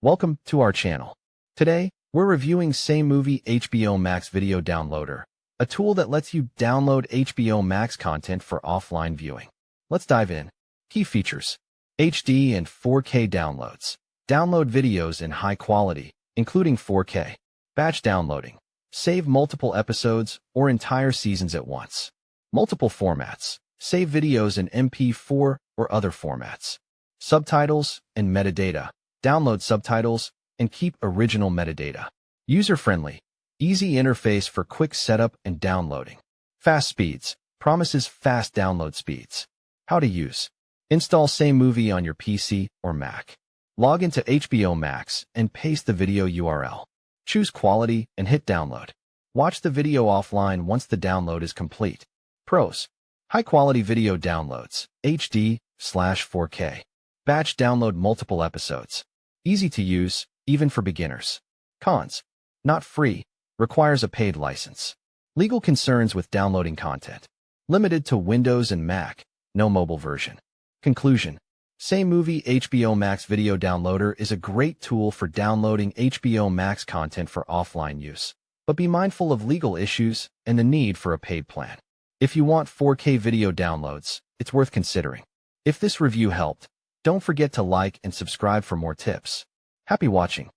Welcome to our channel. Today, we're reviewing SameMovie HBOMax Video Downloader, a tool that lets you download HBOMax content for offline viewing. Let's dive in. Key features: HD and 4K downloads. Download videos in high quality, including 4K. Batch downloading. Save multiple episodes or entire seasons at once. Multiple formats. Save videos in MP4 or other formats. Subtitles and metadata. Download subtitles and keep original metadata. User-friendly. Easy interface for quick setup and downloading. Fast speeds. Promises fast download speeds. How to use. Install SameMovie on your PC or Mac. Log into HBOMax and paste the video URL. Choose quality and hit download. Watch the video offline once the download is complete. Pros: high-quality video downloads, HD/4K. Batch download multiple episodes. Easy to use, even for beginners. Cons: not free, requires a paid license. Legal concerns with downloading content. Limited to Windows and Mac, no mobile version. Conclusion: SameMovie HBOMax Video Downloader is a great tool for downloading HBOMax content for offline use, but be mindful of legal issues and the need for a paid plan. If you want 4K video downloads, it's worth considering. If this review helped, don't forget to like and subscribe for more tips. Happy watching!